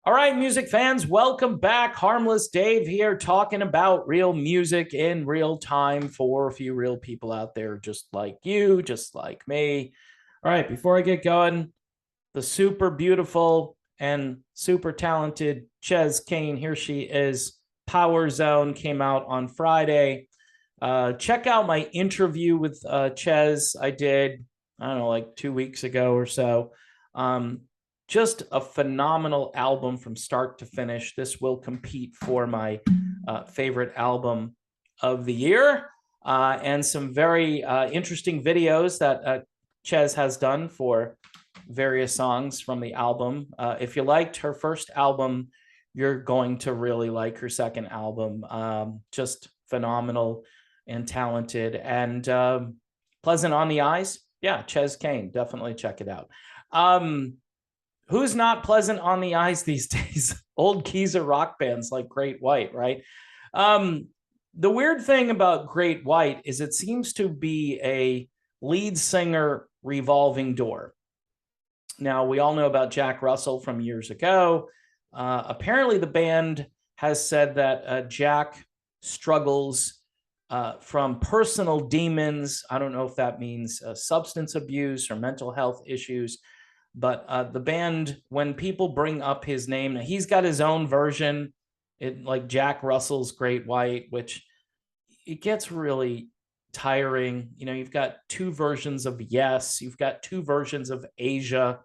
All right, music fans, welcome back. Harmless Dave here, talking about real music in real time for a few real people out there, just like you, just like me. All right, before I get going, the super beautiful and super talented Ches Kane, here she is. Power Zone came out on Friday. Check out my interview with Ches I did, I don't know, like 2 weeks ago or so. Um, just a phenomenal album from start to finish. This will compete for my favorite album of the year, and some very interesting videos that Ches has done for various songs from the album. If you liked her first album, you're going to really like her second album. Just phenomenal and talented and pleasant on the eyes. Yeah, Ches Kane, definitely check it out. Who's not pleasant on the eyes these days? Old Geezer rock bands like Great White, right? Um, the weird thing about Great White is it seems to be a lead singer revolving door. Now, we all know about Jack Russell from years ago. Apparently, the band has said that Jack struggles from personal demons. I don't know if that means substance abuse or mental health issues, but the band, when people bring up his name, he's got his own version, like Jack Russell's Great White, which it gets really tiring. You know, you've got two versions of Yes, you've got two versions of Asia.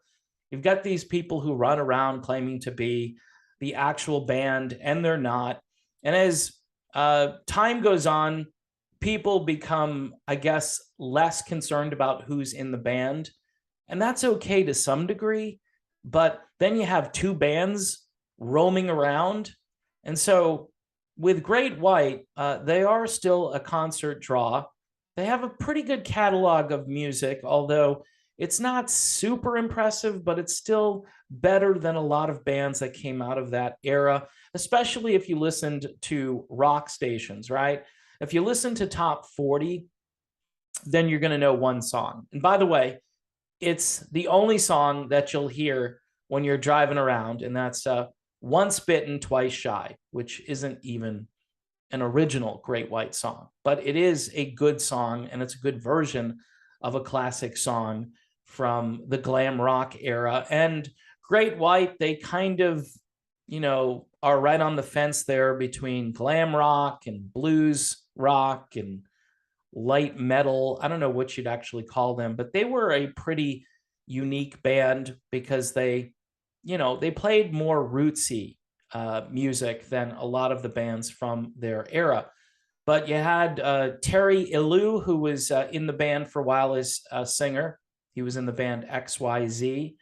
You've got these people who run around claiming to be the actual band, and they're not. And as time goes on, people become, I guess, less concerned about who's in the band. And that's okay to some degree. But then you have two bands roaming around. And so with Great White, they are still a concert draw. They have a pretty good catalog of music, although it's not super impressive, but it's still better than a lot of bands that came out of that era, especially if you listened to rock stations, right? If you listen to top 40, then you're going to know one song. And by the way, it's the only song that you'll hear when you're driving around, and that's Once Bitten, Twice Shy, which isn't even an original Great White song, but it is a good song, and it's a good version of a classic song from the glam rock era. And Great White, they kind of, are right on the fence there between glam rock and blues rock and light metal. I don't know what you'd actually call them, but they were a pretty unique band because they played more rootsy music than a lot of the bands from their era. But you had Terry Ilou, who was in the band for a while as a singer. He was in the band XYZ,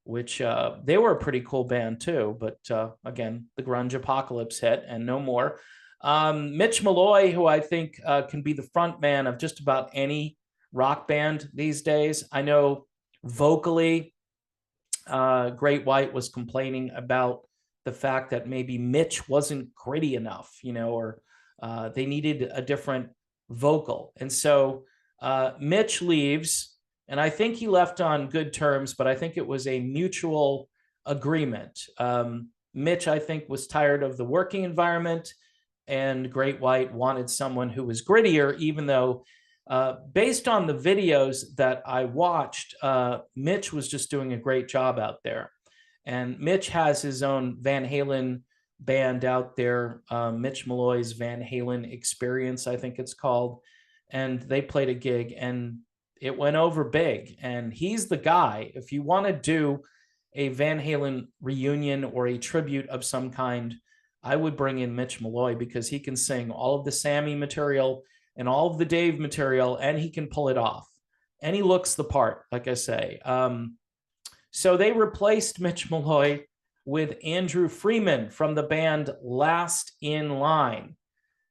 which they were a pretty cool band too. But again, the grunge apocalypse hit and no more. Mitch Malloy, who I think can be the front man of just about any rock band these days. I know vocally, Great White was complaining about the fact that maybe Mitch wasn't gritty enough, or they needed a different vocal. And so Mitch leaves, and I think he left on good terms, but I think it was a mutual agreement. Mitch, I think, was tired of the working environment, and Great White wanted someone who was grittier, even though based on the videos that I watched, Mitch was just doing a great job out there. And Mitch has his own Van Halen band out there, Mitch Malloy's Van Halen Experience, I think it's called. And they played a gig and it went over big. And he's the guy. If you want to do a Van Halen reunion or a tribute of some kind, I would bring in Mitch Malloy because he can sing all of the Sammy material and all of the Dave material, and he can pull it off. And he looks the part, like I say. So they replaced Mitch Malloy with Andrew Freeman from the band Last in Line.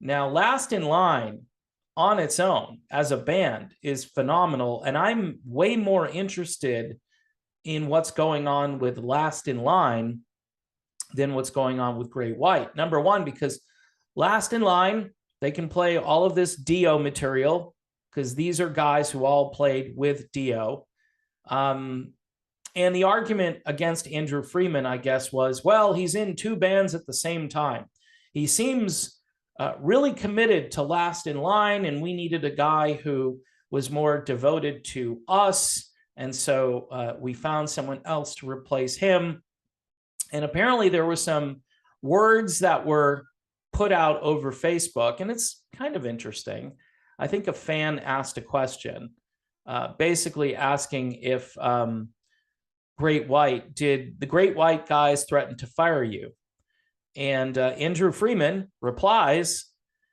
Now, Last in Line on its own as a band is phenomenal, and I'm way more interested in what's going on with Last in Line than what's going on with Great White. Number one, because Last in Line, they can play all of this Dio material because these are guys who all played with Dio. And the argument against Andrew Freeman, I guess, was, well, he's in two bands at the same time. He seems really committed to Last in Line, and we needed a guy who was more devoted to us. And so we found someone else to replace him. And apparently there were some words that were put out over Facebook, and it's kind of interesting. I think a fan asked a question, basically asking if did the Great White guys threaten to fire you? And Andrew Freeman replies,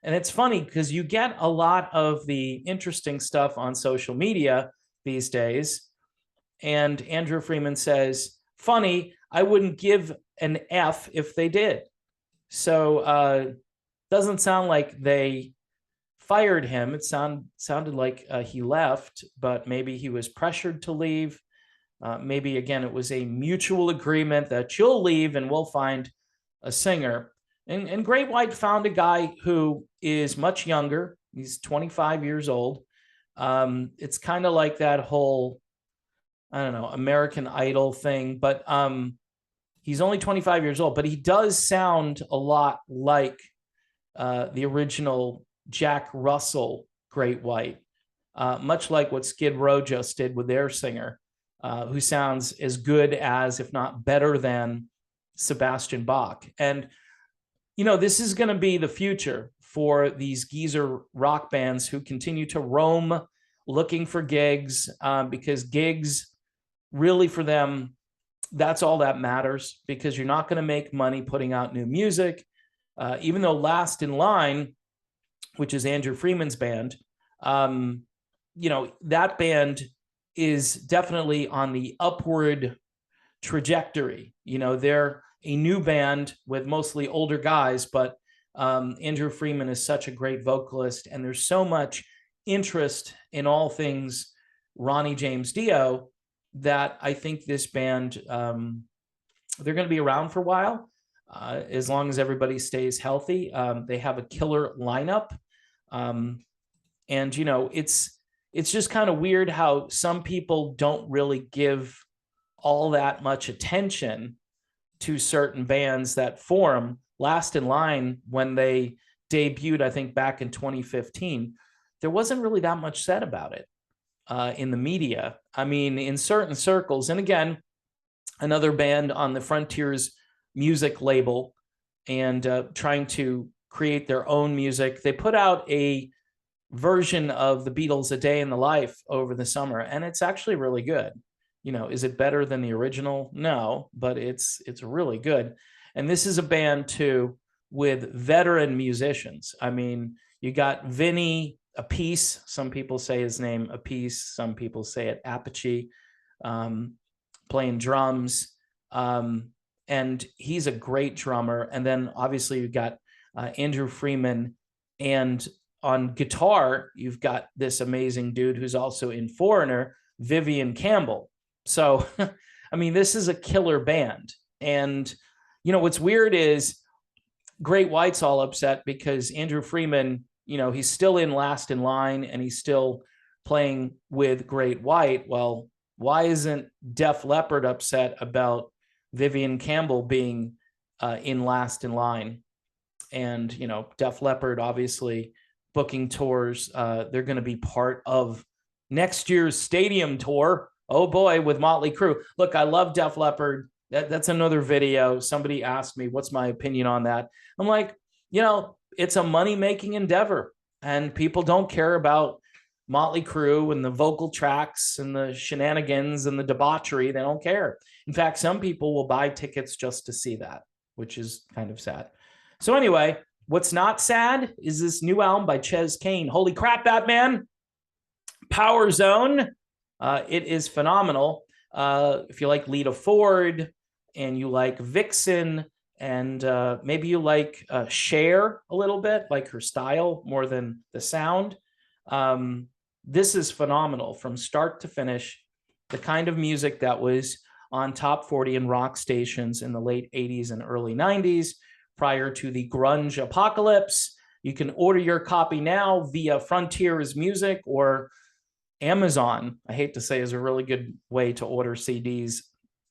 and it's funny because you get a lot of the interesting stuff on social media these days. And Andrew Freeman says, funny, I wouldn't give an F if they did. So doesn't sound like they fired him. It sounded like he left, but maybe he was pressured to leave. Maybe, again, it was a mutual agreement that you'll leave and we'll find a singer. And Great White found a guy who is much younger. He's 25 years old. It's kind of like that whole, I don't know, American Idol thing, but he's only 25 years old, but he does sound a lot like the original Jack Russell Great White, much like what Skid Row just did with their singer, who sounds as good as, if not better than, Sebastian Bach. And, you know, this is going to be the future for these geezer rock bands who continue to roam looking for gigs, because gigs really for them, that's all that matters, because you're not going to make money putting out new music. Even though Last in Line, which is Andrew Freeman's band, you know, that band is definitely on the upward trajectory. You know, they're a new band with mostly older guys, but Andrew Freeman is such a great vocalist, and there's so much interest in all things Ronnie James Dio that I think this band, they're going to be around for a while, as long as everybody stays healthy. They have a killer lineup. And, you know, it's just kind of weird how some people don't really give all that much attention to certain bands that form. Last in Line, when they debuted, I think back in 2015, there wasn't really that much said about it in the media. I mean, in certain circles, and again, another band on the Frontiers music label, and trying to create their own music. They put out a version of the Beatles' A Day in the Life over the summer, and it's actually really good. You know, is it better than the original? No, but it's really good. And this is a band too with veteran musicians. I mean, you got Vinny Appice. Some people say his name Appice. Some people say it Appice, playing drums. And he's a great drummer. And then obviously you've got Andrew Freeman, and on guitar, you've got this amazing dude who's also in Foreigner, Vivian Campbell. So, I mean, this is a killer band. And, you know, what's weird is Great White's all upset because Andrew Freeman, you know, he's still in Last in Line and he's still playing with Great White. Well, why isn't Def Leppard upset about Vivian Campbell being in Last in Line? And, you know, Def Leppard obviously booking tours. They're going to be part of next year's stadium tour. Oh boy, with Motley Crue. Look, I love Def Leppard. That's another video. Somebody asked me, what's my opinion on that? I'm like, you know, it's a money-making endeavor, and people don't care about Motley Crue and the vocal tracks and the shenanigans and the debauchery. They don't care. In fact, some people will buy tickets just to see that, which is kind of sad. So anyway, what's not sad is this new album by Ches Kane. Holy crap, that man. Power Zone. It is phenomenal. If you like Lita Ford and you like Vixen, and maybe you like Cher a little bit, like her style more than the sound, this is phenomenal from start to finish. The kind of music that was on top 40 and rock stations in the late 80s and early 90s prior to the grunge apocalypse. You can order your copy now via Frontiers Music or Amazon. I hate to say is a really good way to order CDs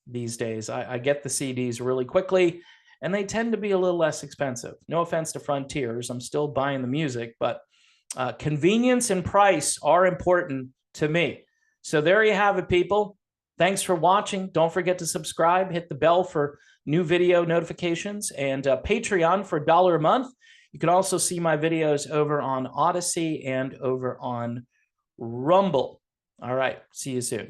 these days. I get the CDs really quickly, and they tend to be a little less expensive. No offense to Frontiers, I'm still buying the music, but convenience and price are important to me. So there you have it, people. Thanks for watching. Don't forget to subscribe, hit the bell for new video notifications, and Patreon for $1 a month. You can also see my videos over on Odyssey and over on Rumble. All right, see you soon.